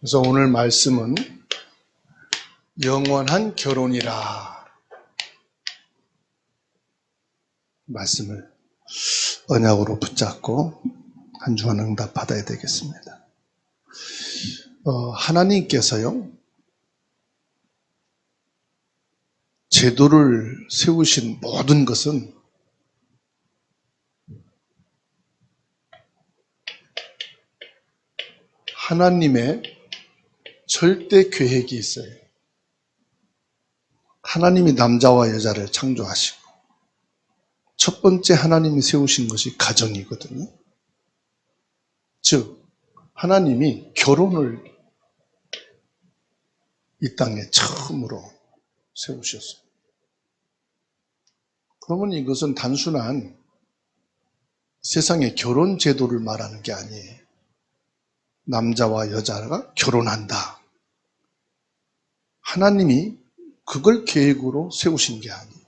그래서 오늘 말씀은 영원한 결혼이라 말씀을 언약으로 붙잡고 한 주간 응답 받아야 되겠습니다. 하나님께서요, 제도를 세우신 모든 것은 하나님의 절대 계획이 있어요. 하나님이 남자와 여자를 창조하시고 첫 번째 하나님이 세우신 것이 가정이거든요. 즉 하나님이 결혼을 이 땅에 처음으로 세우셨어요. 그러면 이것은 단순한 세상의 결혼 제도를 말하는 게 아니에요. 남자와 여자가 결혼한다. 하나님이 그걸 계획으로 세우신 게 아니에요.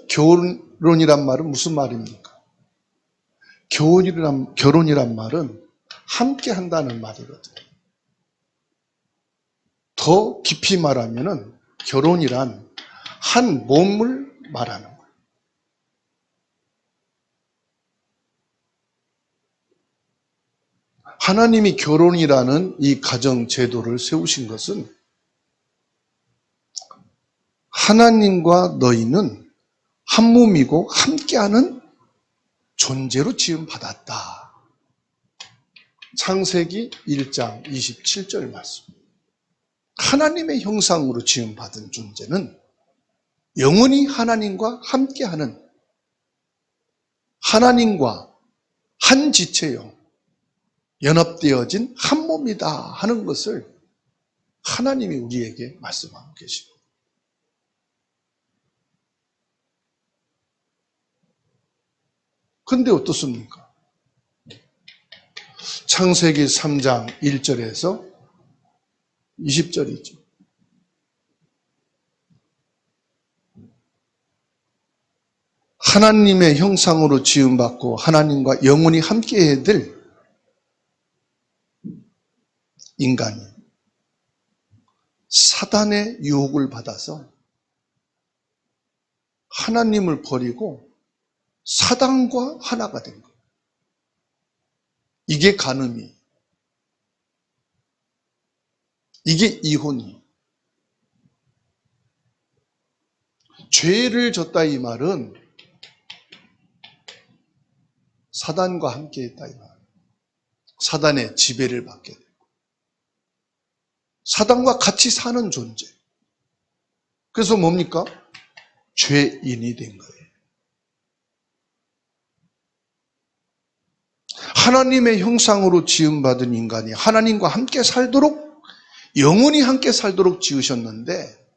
결혼이란 말은 무슨 말입니까? 결혼이란 말은 함께 한다는 말이거든요. 더 깊이 말하면은 결혼이란 한 몸을 말하는 거예요. 하나님이 결혼이라는 이 가정 제도를 세우신 것은 하나님과 너희는 한 몸이고 함께하는 존재로 지음받았다. 창세기 1장 27절 말씀. 하나님의 형상으로 지음받은 존재는 영원히 하나님과 함께하는 하나님과 한 지체요, 연합되어진 한 몸이다 하는 것을 하나님이 우리에게 말씀하고 계십니다. 그런데 어떻습니까? 창세기 3장 1절에서 20절이죠. 하나님의 형상으로 지음받고 하나님과 영원히 함께해야 될 인간이 사단의 유혹을 받아서 하나님을 버리고 사단과 하나가 된 거예요. 이게 간음이, 이게 이혼이. 죄를 졌다 이 말은 사단과 함께 했다 이 말. 사단의 지배를 받게 되고 사단과 같이 사는 존재. 그래서 뭡니까? 죄인이 된 거예요. 하나님의 형상으로 지음받은 인간이 하나님과 함께 살도록, 영원히 함께 살도록 지으셨는데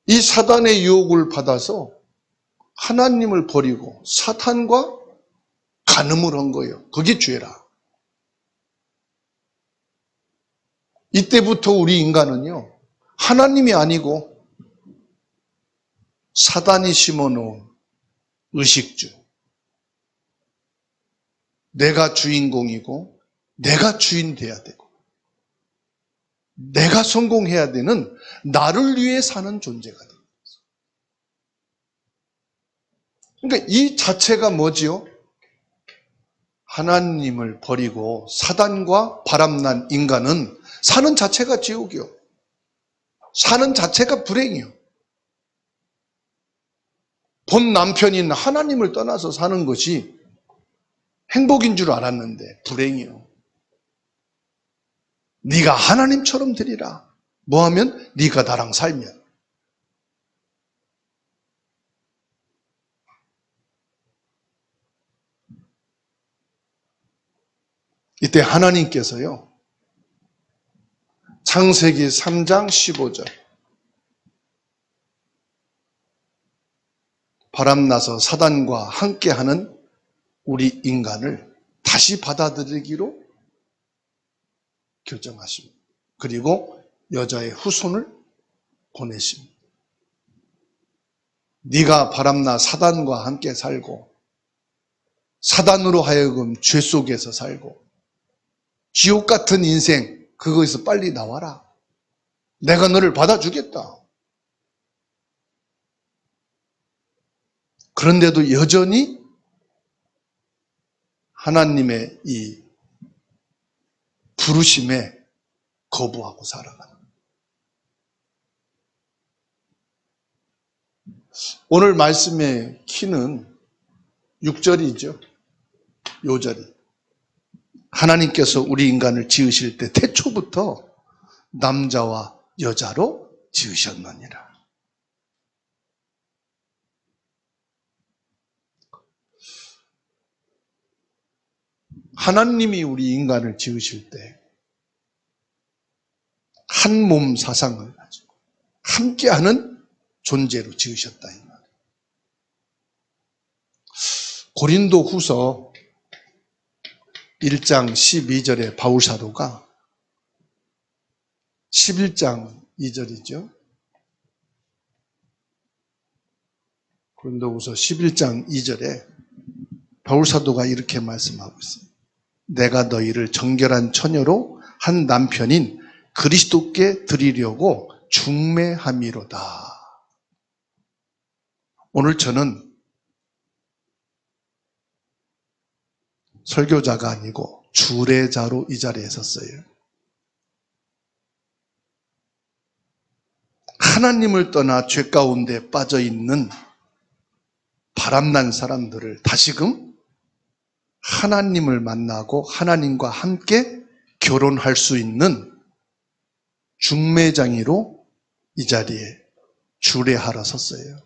이 사단의 유혹을 받아서 하나님을 버리고 사탄과 간음을 한 거예요. 그게 죄라. 이때부터 우리 인간은요, 하나님이 아니고 사단이 심어놓은 의식주, 내가 주인공이고 내가 주인 돼야 되고 내가 성공해야 되는, 나를 위해 사는 존재가 됩니다. 그러니까 이 자체가 뭐지요? 하나님을 버리고 사단과 바람난 인간은 사는 자체가 지옥이요. 사는 자체가 불행이요. 본 남편인 하나님을 떠나서 사는 것이 행복인 줄 알았는데 불행이요. 네가 하나님처럼 되리라. 뭐하면? 네가 나랑 살면. 이때 하나님께서요, 창세기 3장 15절 바람나서 사단과 함께하는 우리 인간을 다시 받아들이기로 결정하십니다. 그리고 여자의 후손을 보내십니다. 네가 바람나 사단과 함께 살고 사단으로 하여금 죄 속에서 살고 지옥 같은 인생, 그거에서 빨리 나와라. 내가 너를 받아주겠다. 그런데도 여전히 하나님의 이 부르심에 거부하고 살아가는. 오늘 말씀의 키는 6절이죠. 요절이. 하나님께서 우리 인간을 지으실 때 태초부터 남자와 여자로 지으셨느니라. 하나님이 우리 인간을 지으실 때 한 몸 사상을 가지고 함께하는 존재로 지으셨다 이 말이에요. 고린도 후서 1장 12절에 바울 사도가 11장 2절이죠. 고린도 후서 11장 2절에 바울 사도가 이렇게 말씀하고 있습니다. 내가 너희를 정결한 처녀로 한 남편인 그리스도께 드리려고 중매함이로다. 오늘 저는 설교자가 아니고 주례자로 이 자리에 섰어요. 하나님을 떠나 죄 가운데 빠져 있는 바람난 사람들을 다시금 하나님을 만나고 하나님과 함께 결혼할 수 있는 중매장이로 이 자리에 주례하러 섰어요.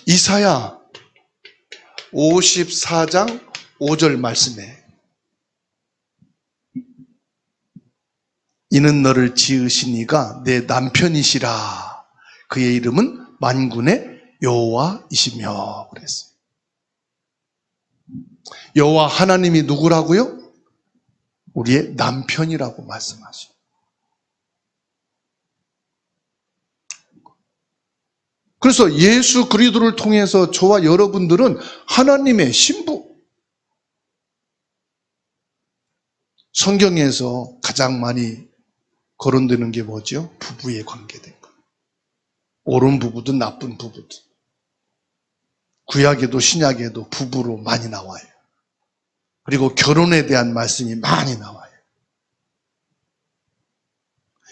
이사야 54장 5절 말씀에 이는 너를 지으신 이가 내 남편이시라. 그의 이름은 만군의 여호와이시며 그랬어요. 여호와 하나님이 누구라고요? 우리의 남편이라고 말씀하셔요. 그래서 예수 그리스도를 통해서 저와 여러분들은 하나님의 신부. 성경에서 가장 많이 거론되는 게 뭐죠? 부부에 관계된 것. 옳은 부부든 나쁜 부부든. 구약에도 신약에도 부부로 많이 나와요. 그리고 결혼에 대한 말씀이 많이 나와요.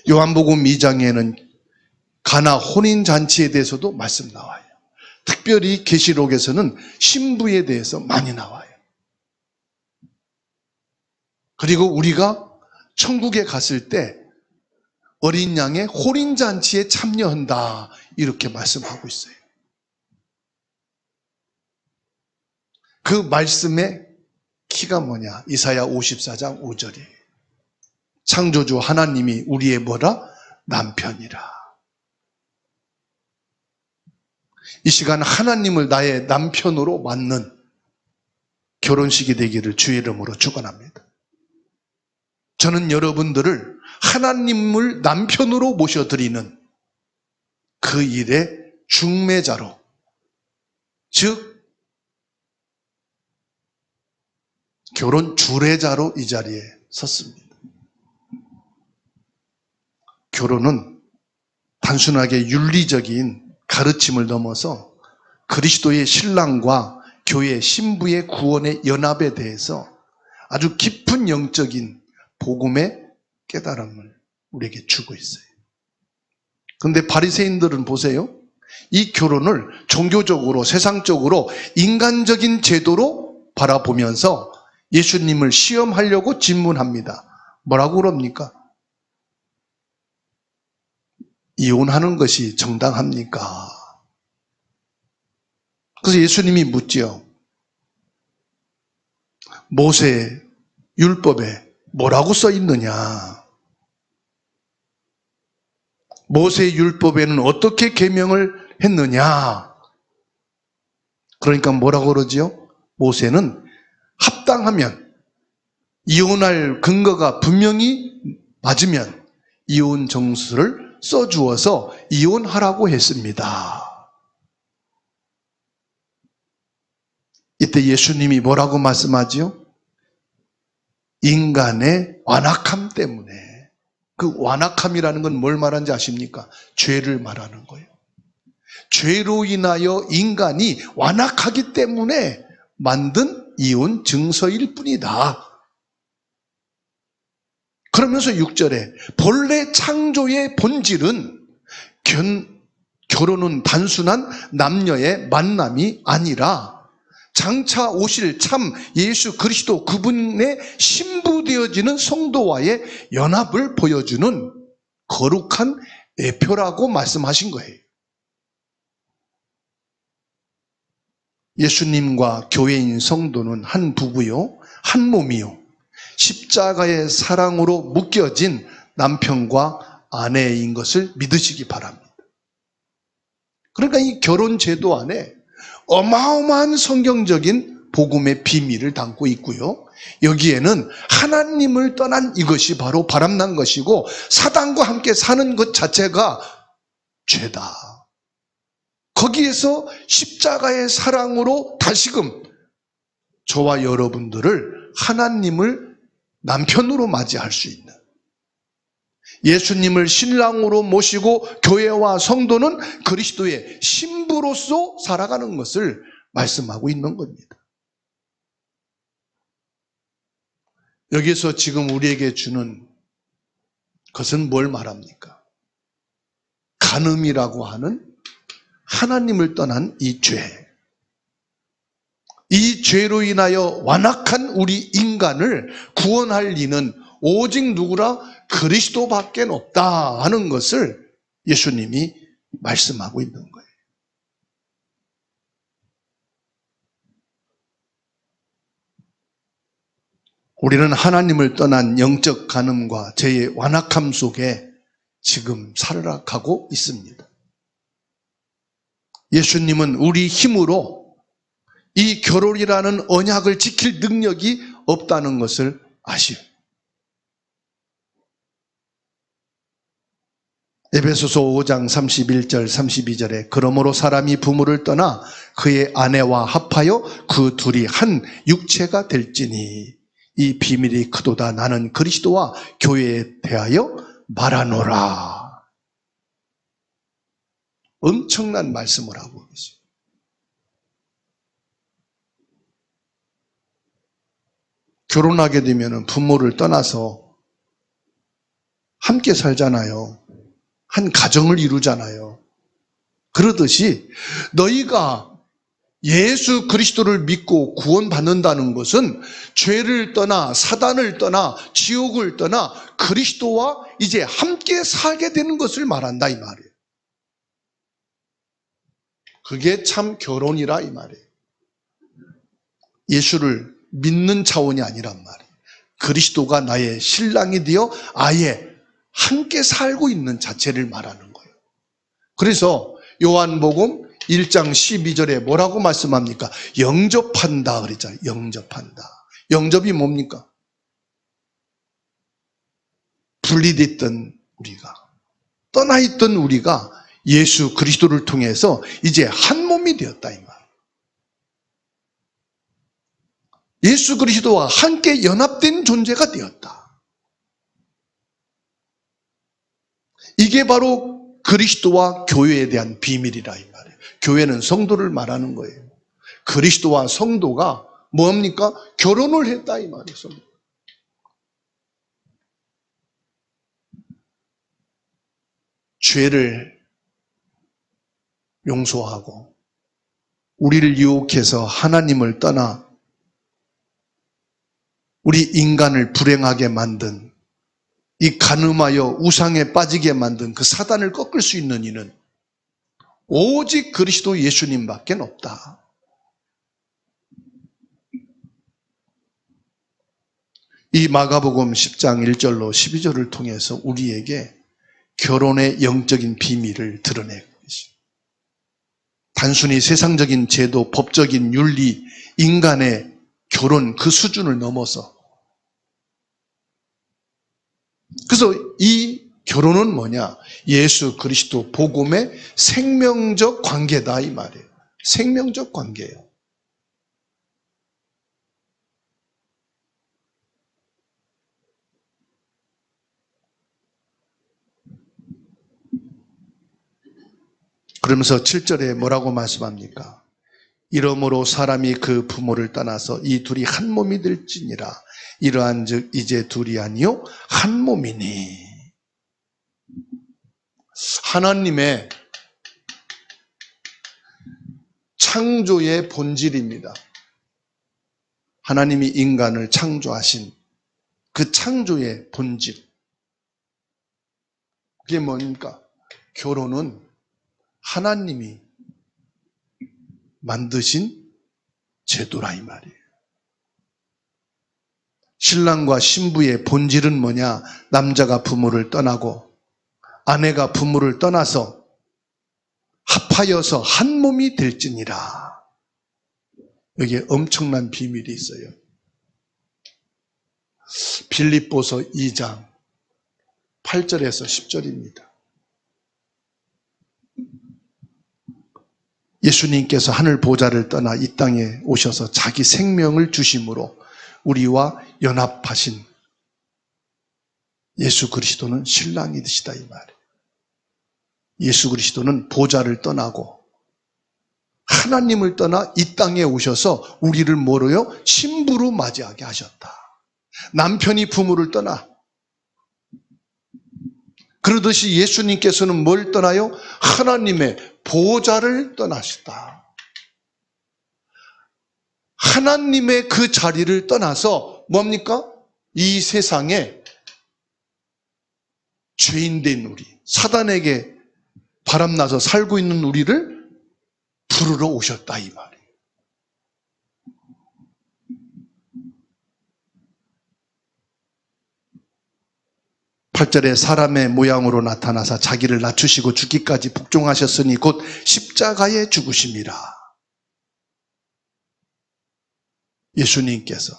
요한복음 2장에는 가나 혼인잔치에 대해서도 말씀 나와요. 특별히 계시록에서는 신부에 대해서 많이 나와요. 그리고 우리가 천국에 갔을 때 어린 양의 혼인잔치에 참여한다 이렇게 말씀하고 있어요. 그 말씀의 키가 뭐냐? 이사야 54장 5절이에요. 창조주 하나님이 우리의 뭐라? 남편이라. 이 시간 하나님을 나의 남편으로 맞는 결혼식이 되기를 주의 이름으로 축원합니다. 저는 여러분들을 하나님을 남편으로 모셔드리는 그 일의 중매자로, 즉 결혼 주례자로 이 자리에 섰습니다. 결혼은 단순하게 윤리적인 가르침을 넘어서 그리스도의 신랑과 교회 신부의 구원의 연합에 대해서 아주 깊은 영적인 복음의 깨달음을 우리에게 주고 있어요. 그런데 바리새인들은 보세요. 이 결혼을 종교적으로 세상적으로 인간적인 제도로 바라보면서 예수님을 시험하려고 질문합니다. 뭐라고 그럽니까? 이혼하는 것이 정당합니까? 그래서 예수님이 묻죠. 모세 율법에 뭐라고 써 있느냐? 모세 율법에는 어떻게 계명을 했느냐? 그러니까 뭐라고 그러지요? 모세는 합당하면, 이혼할 근거가 분명히 맞으면 이혼 정수를 써주어서 이혼하라고 했습니다. 이때 예수님이 뭐라고 말씀하지요? 인간의 완악함 때문에, 그 완악함이라는 건 뭘 말하는지 아십니까? 죄를 말하는 거예요. 죄로 인하여 인간이 완악하기 때문에 만든 이혼 증서일 뿐이다. 그러면서 6절에 본래 창조의 본질은 결혼은 단순한 남녀의 만남이 아니라 장차 오실 참 예수 그리스도 그분의 신부되어지는 성도와의 연합을 보여주는 거룩한 예표라고 말씀하신 거예요. 예수님과 교회인 성도는 한 부부요, 한 몸이요, 십자가의 사랑으로 묶여진 남편과 아내인 것을 믿으시기 바랍니다. 그러니까 이 결혼 제도 안에 어마어마한 성경적인 복음의 비밀을 담고 있고요, 여기에는 하나님을 떠난 이것이 바로 바람난 것이고 사단과 함께 사는 것 자체가 죄다. 거기에서 십자가의 사랑으로 다시금 저와 여러분들을 하나님을 남편으로 맞이할 수 있는, 예수님을 신랑으로 모시고 교회와 성도는 그리스도의 신부로서 살아가는 것을 말씀하고 있는 겁니다. 여기서 지금 우리에게 주는 것은 뭘 말합니까? 간음이라고 하는 하나님을 떠난 이 죄. 이 죄로 인하여 완악한 우리 인간을 구원할 이는 오직 누구라? 그리스도밖에 없다 하는 것을 예수님이 말씀하고 있는 거예요. 우리는 하나님을 떠난 영적 간음과 죄의 완악함 속에 지금 살아가고 있습니다. 예수님은 우리 힘으로 이 결혼이라는 언약을 지킬 능력이 없다는 것을 아시오. 에베소서 5장 31절 32절에 그러므로 사람이 부모를 떠나 그의 아내와 합하여 그 둘이 한 육체가 될지니 이 비밀이 크도다. 나는 그리스도와 교회에 대하여 말하노라. 엄청난 말씀을 하고 계세요. 결혼하게 되면 부모를 떠나서 함께 살잖아요. 한 가정을 이루잖아요. 그러듯이 너희가 예수 그리스도를 믿고 구원받는다는 것은 죄를 떠나 사단을 떠나 지옥을 떠나 그리스도와 이제 함께 살게 되는 것을 말한다 이 말이에요. 그게 참 결혼이라 이 말이에요. 예수를 믿는 차원이 아니란 말이에요. 그리스도가 나의 신랑이 되어 아예 함께 살고 있는 자체를 말하는 거예요. 그래서 요한복음 1장 12절에 뭐라고 말씀합니까? 영접한다 그랬잖아요. 영접한다. 영접이 뭡니까? 분리됐던 우리가, 떠나있던 우리가 예수 그리스도를 통해서 이제 한 몸이 되었다 이 말. 예수 그리스도와 함께 연합된 존재가 되었다. 이게 바로 그리스도와 교회에 대한 비밀이라 이 말이에요. 교회는 성도를 말하는 거예요. 그리스도와 성도가 뭡니까? 결혼을 했다 이 말이에요. 죄를 용서하고 우리를 유혹해서 하나님을 떠나 우리 인간을 불행하게 만든, 이 간음하여 우상에 빠지게 만든 그 사단을 꺾을 수 있는 이는 오직 그리스도 예수님밖에 없다. 이 마가복음 10장 1절로 12절을 통해서 우리에게 결혼의 영적인 비밀을 드러내고 계십니다. 단순히 세상적인 제도, 법적인 윤리, 인간의 결혼 그 수준을 넘어서, 그래서 이 결혼은 뭐냐? 예수 그리스도 복음의 생명적 관계다 이 말이에요. 생명적 관계예요. 그러면서 7절에 뭐라고 말씀합니까? 이러므로 사람이 그 부모를 떠나서 이 둘이 한 몸이 될지니라. 이러한즉 이제 둘이 아니요 한 몸이니. 하나님의 창조의 본질입니다. 하나님이 인간을 창조하신 그 창조의 본질. 그게 뭡니까? 결혼은 하나님이 만드신 제도라 이 말이에요. 신랑과 신부의 본질은 뭐냐? 남자가 부모를 떠나고 아내가 부모를 떠나서 합하여서 한 몸이 될지니라. 여기에 엄청난 비밀이 있어요. 빌립보서 2장 8절에서 10절입니다. 예수님께서 하늘 보좌를 떠나 이 땅에 오셔서 자기 생명을 주심으로 우리와 연합하신 예수 그리스도는 신랑이 되시다 이 말이에요. 예수 그리스도는 보좌를 떠나고 하나님을 떠나 이 땅에 오셔서 우리를 뭐로요? 신부로 맞이하게 하셨다. 남편이 부모를 떠나 그러듯이 예수님께서는 뭘 떠나요? 하나님의 보좌를 떠나셨다. 하나님의 그 자리를 떠나서 뭡니까? 이 세상에 죄인된 우리, 사단에게 바람나서 살고 있는 우리를 부르러 오셨다 이 말이에요. 팔 절에 사람의 모양으로 나타나사 자기를 낮추시고 죽기까지 복종하셨으니 곧 십자가에 죽으심이라. 예수님께서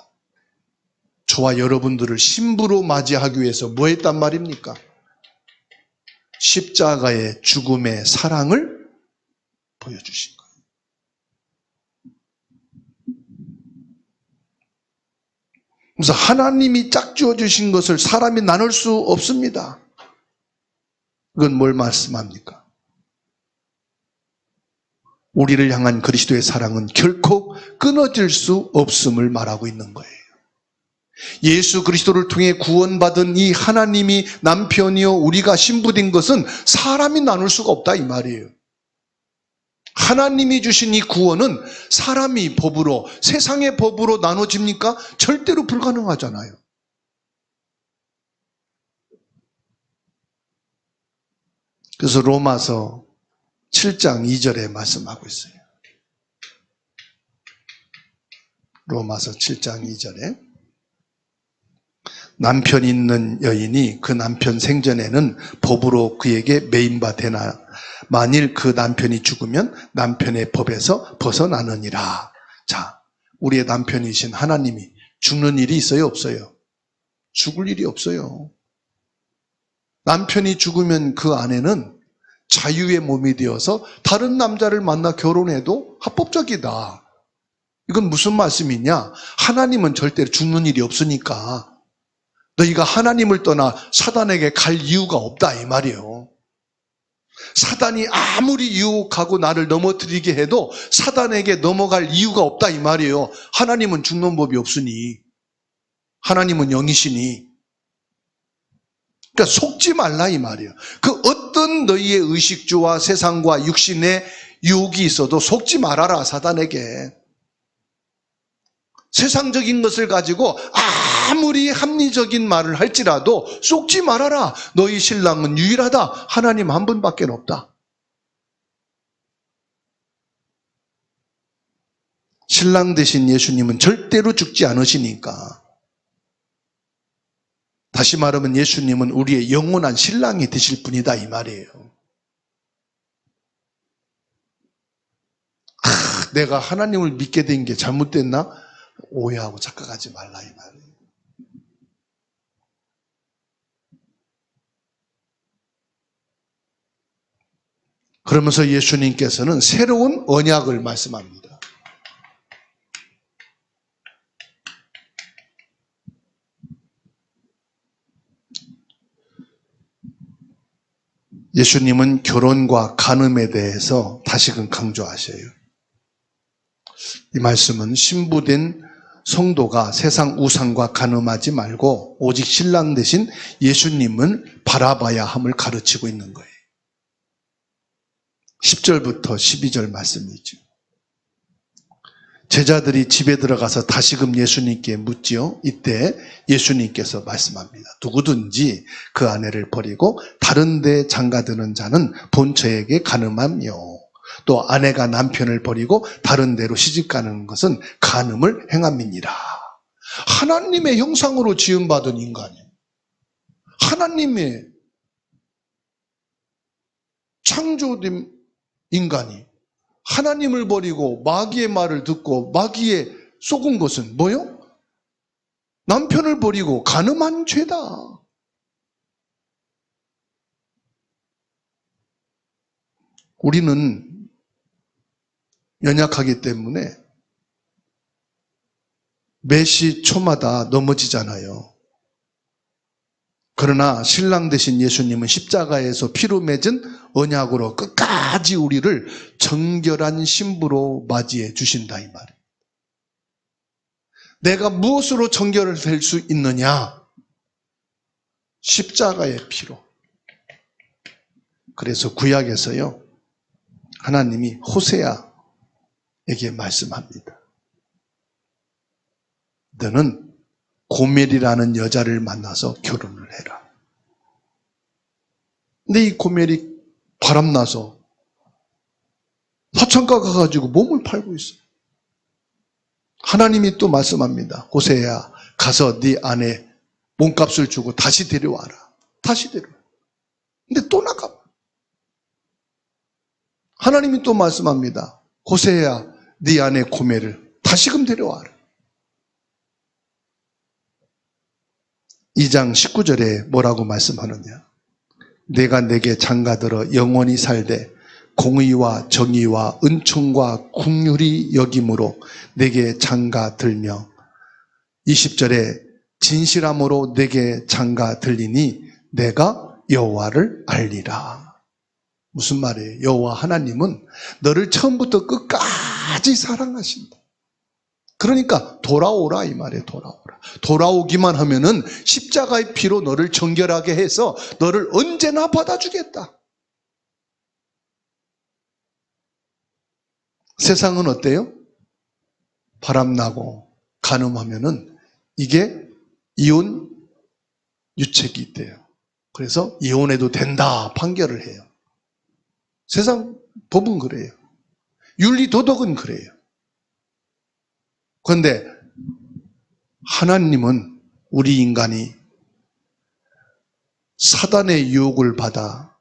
저와 여러분들을 신부로 맞이하기 위해서 뭐 했단 말입니까? 십자가의 죽음의 사랑을 보여주신 거예요. 그래서 하나님이 짝지어 주신 것을 사람이 나눌 수 없습니다. 그건 뭘 말씀합니까? 우리를 향한 그리스도의 사랑은 결코 끊어질 수 없음을 말하고 있는 거예요. 예수 그리스도를 통해 구원받은 이 하나님이 남편이요 우리가 신부된 것은 사람이 나눌 수가 없다 이 말이에요. 하나님이 주신 이 구원은 사람이 법으로, 세상의 법으로 나눠집니까? 절대로 불가능하잖아요. 그래서 로마서 7장 2절에 말씀하고 있어요. 로마서 7장 2절에 남편 있는 여인이 그 남편 생전에는 법으로 그에게 매인바 되나 만일 그 남편이 죽으면 남편의 법에서 벗어나느니라. 자, 우리의 남편이신 하나님이 죽는 일이 있어요? 없어요? 죽을 일이 없어요. 남편이 죽으면 그 아내는 자유의 몸이 되어서 다른 남자를 만나 결혼해도 합법적이다. 이건 무슨 말씀이냐? 하나님은 절대로 죽는 일이 없으니까 너희가 하나님을 떠나 사단에게 갈 이유가 없다 이 말이에요. 사단이 아무리 유혹하고 나를 넘어뜨리게 해도 사단에게 넘어갈 이유가 없다 이 말이에요. 하나님은 죽는 법이 없으니, 하나님은 영이시니. 그러니까 속지 말라 이 말이에요. 그 어떤 너희의 의식주와 세상과 육신의 유혹이 있어도 속지 말아라 사단에게. 세상적인 것을 가지고 아무리 합리적인 말을 할지라도 속지 말아라. 너희 신랑은 유일하다. 하나님 한 분밖에 없다. 신랑 되신 예수님은 절대로 죽지 않으시니까. 다시 말하면 예수님은 우리의 영원한 신랑이 되실 분이다 이 말이에요. 내가 하나님을 믿게 된 게 잘못됐나? 오해하고 착각하지 말라 이 말이에요. 그러면서 예수님께서는 새로운 언약을 말씀합니다. 예수님은 결혼과 간음에 대해서 다시금 강조하셔요. 이 말씀은 신부된 성도가 세상 우상과 간음하지 말고 오직 신랑 되신 예수님을 바라봐야 함을 가르치고 있는 거예요. 10절부터 12절 말씀이죠. 제자들이 집에 들어가서 다시금 예수님께 묻지요. 이때 예수님께서 말씀합니다. 누구든지 그 아내를 버리고 다른 데 장가드는 자는 본처에게 간음하며 또 아내가 남편을 버리고 다른 데로 시집가는 것은 간음을 행함이니라. 하나님의 형상으로 지음받은 인간이에요. 하나님의 창조된 인간이 하나님을 버리고 마귀의 말을 듣고 마귀에 속은 것은 뭐요? 남편을 버리고 간음한 죄다. 우리는 연약하기 때문에 매시 초마다 넘어지잖아요. 그러나 신랑 되신 예수님은 십자가에서 피로 맺은 언약으로 끝까지 우리를 정결한 신부로 맞이해 주신다 이 말이에요. 내가 무엇으로 정결될 수 있느냐? 십자가의 피로. 그래서 구약에서요, 하나님이 호세아에게 말씀합니다. 너는 고멜이라는 여자를 만나서 결혼을 해라. 근데 이 고멜이 바람나서 화창가 가가지고 몸을 팔고 있어요. 하나님이 또 말씀합니다. 호세야, 가서 네 아내 몸값을 주고 다시 데려와라. 다시 데려와. 근데 또 나가. 하나님이 또 말씀합니다. 호세야, 네 아내 고멜을 다시금 데려와라. 2장 19절에 뭐라고 말씀하느냐? 내가 내게 장가들어 영원히 살되 공의와 정의와 은총과 긍휼이 여김으로 내게 장가들며 20절에 진실함으로 내게 장가들리니 내가 여호와를 알리라. 무슨 말이에요? 여호와 하나님은 너를 처음부터 끝까지 사랑하신다. 그러니까 돌아오라 이 말이에요. 돌아오라. 돌아오기만 하면은 십자가의 피로 너를 정결하게 해서 너를 언제나 받아주겠다. 세상은 어때요? 바람나고 간음하면은 이게 이혼 유책이 있대요. 그래서 이혼해도 된다 판결을 해요. 세상 법은 그래요. 윤리 도덕은 그래요. 그런데 하나님은 우리 인간이 사단의 유혹을 받아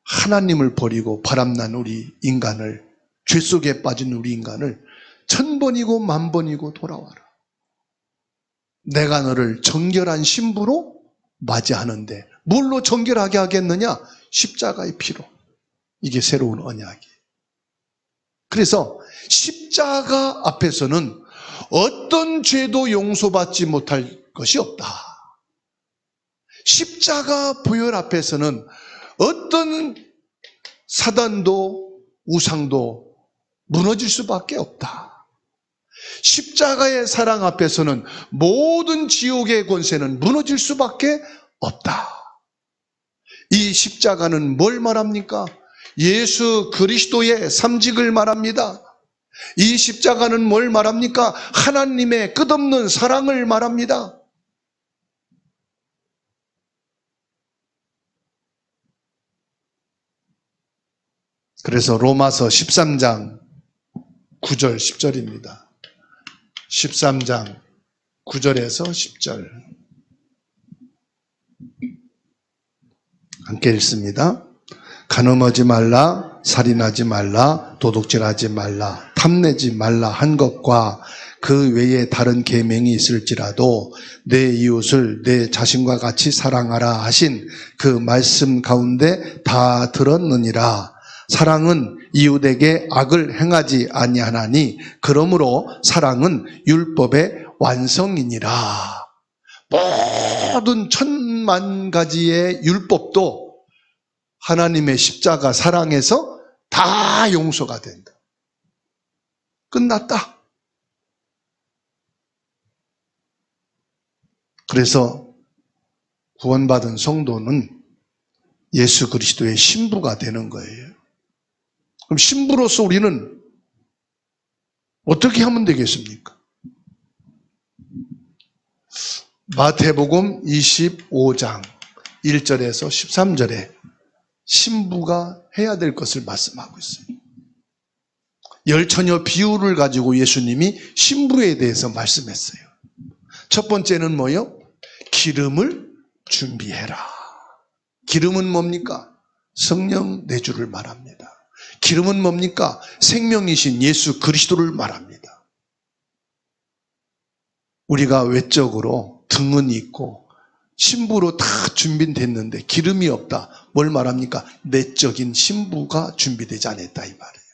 하나님을 버리고 바람난 우리 인간을, 죄 속에 빠진 우리 인간을 1000번이고 10,000번이고 돌아와라. 내가 너를 정결한 신부로 맞이하는데 뭘로 정결하게 하겠느냐? 십자가의 피로. 이게 새로운 언약이에요. 그래서 십자가 앞에서는 어떤 죄도 용서받지 못할 것이 없다. 십자가 보혈 앞에서는 어떤 사단도 우상도 무너질 수밖에 없다. 십자가의 사랑 앞에서는 모든 지옥의 권세는 무너질 수밖에 없다. 이 십자가는 뭘 말합니까? 예수 그리스도의 삼직을 말합니다. 이 십자가는 뭘 말합니까? 하나님의 끝없는 사랑을 말합니다. 그래서 로마서 13장 9절 10절입니다. 13장 9절에서 10절 함께 읽습니다. 간음하지 말라, 살인하지 말라, 도둑질하지 말라, 탐내지 말라 한 것과 그 외에 다른 계명이 있을지라도 내 이웃을 내 자신과 같이 사랑하라 하신 그 말씀 가운데 다 들었느니라. 사랑은 이웃에게 악을 행하지 아니하나니 그러므로 사랑은 율법의 완성이니라. 모든 1000만 가지의 율법도 하나님의 십자가 사랑에서 다 용서가 된다. 끝났다. 그래서 구원받은 성도는 예수 그리스도의 신부가 되는 거예요. 그럼 신부로서 우리는 어떻게 하면 되겠습니까? 마태복음 25장 1절에서 13절에 신부가 해야 될 것을 말씀하고 있어요. 열처녀 비유를 가지고 예수님이 신부에 대해서 말씀했어요. 첫 번째는 뭐요? 기름을 준비해라. 기름은 뭡니까? 성령 내주를 말합니다. 기름은 뭡니까? 생명이신 예수 그리스도를 말합니다. 우리가 외적으로 등은 있고 신부로 다 준비됐는데 기름이 없다. 뭘 말합니까? 내적인 신부가 준비되지 않았다 이 말이에요.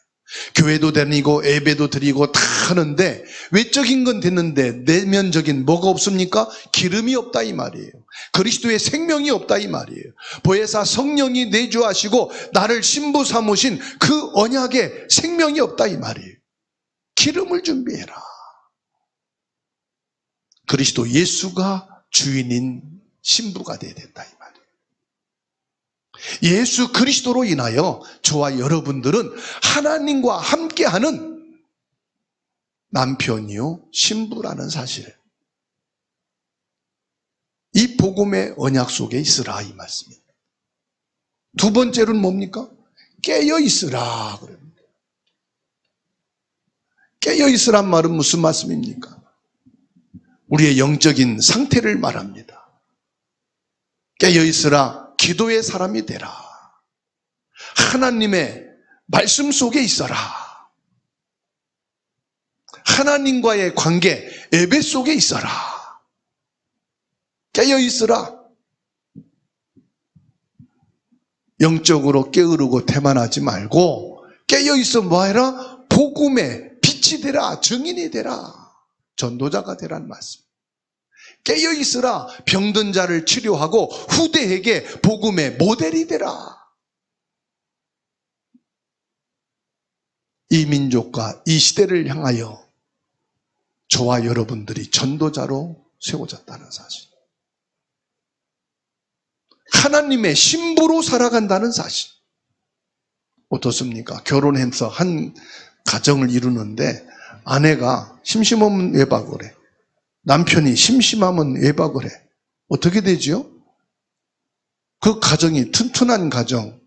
교회도 다니고 예배도 드리고 다 하는데 외적인 건 됐는데 내면적인 뭐가 없습니까? 기름이 없다 이 말이에요. 그리스도의 생명이 없다 이 말이에요. 보혜사 성령이 내주하시고 나를 신부 삼으신 그 언약에 생명이 없다 이 말이에요. 기름을 준비해라. 그리스도 예수가 주인인 신부가 되어야 된다 이 말이에요. 예수 그리스도로 인하여 저와 여러분들은 하나님과 함께하는 남편이요 신부라는 사실, 이 복음의 언약 속에 있으라 이 말씀입니다. 두 번째로는 뭡니까? 깨어 있으라 그럽니다. 깨어 있으란 말은 무슨 말씀입니까? 우리의 영적인 상태를 말합니다. 깨어 있으라, 기도의 사람이 되라. 하나님의 말씀 속에 있어라. 하나님과의 관계, 예배 속에 있어라. 깨어 있으라. 영적으로 게으르고 태만하지 말고 깨어 있어 뭐해라? 복음의 빛이 되라. 증인이 되라. 전도자가 되라는 말씀. 깨어 있으라. 병든 자를 치료하고 후대에게 복음의 모델이 되라. 이 민족과 이 시대를 향하여 저와 여러분들이 전도자로 세워졌다는 사실. 하나님의 신부로 살아간다는 사실. 어떻습니까? 결혼해서 한 가정을 이루는데 아내가 심심하면 외박을 해. 남편이 심심하면 외박을 해. 어떻게 되지요? 그 가정이 튼튼한 가정,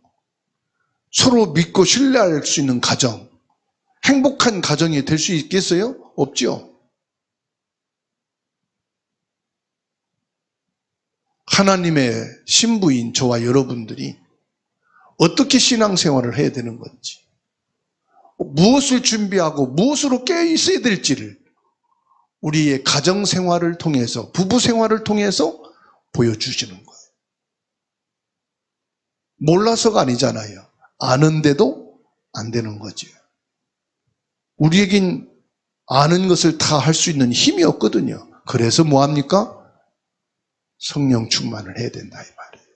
서로 믿고 신뢰할 수 있는 가정, 행복한 가정이 될 수 있겠어요? 없죠. 하나님의 신부인 저와 여러분들이 어떻게 신앙생활을 해야 되는 건지, 무엇을 준비하고 무엇으로 깨어 있어야 될지를 우리의 가정생활을 통해서, 부부생활을 통해서 보여주시는 거예요. 몰라서가 아니잖아요. 아는데도 안 되는 거죠. 우리에겐 아는 것을 다 할 수 있는 힘이 없거든요. 그래서 뭐합니까? 성령 충만을 해야 된다 이 말이에요.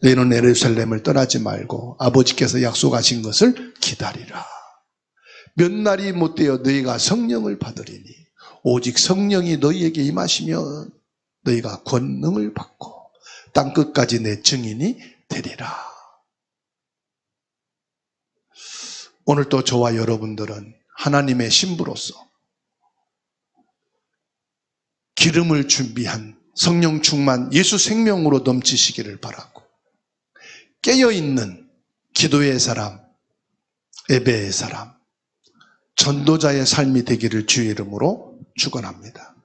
너희는 예루살렘을 떠나지 말고 아버지께서 약속하신 것을 기다리라. 몇 날이 못되어 너희가 성령을 받으리니 오직 성령이 너희에게 임하시면 너희가 권능을 받고 땅끝까지 내 증인이 되리라. 오늘 또 저와 여러분들은 하나님의 신부로서 기름을 준비한 성령 충만 예수 생명으로 넘치시기를 바라고, 깨어있는 기도의 사람, 예배의 사람, 전도자의 삶이 되기를 주의 이름으로 축원합니다.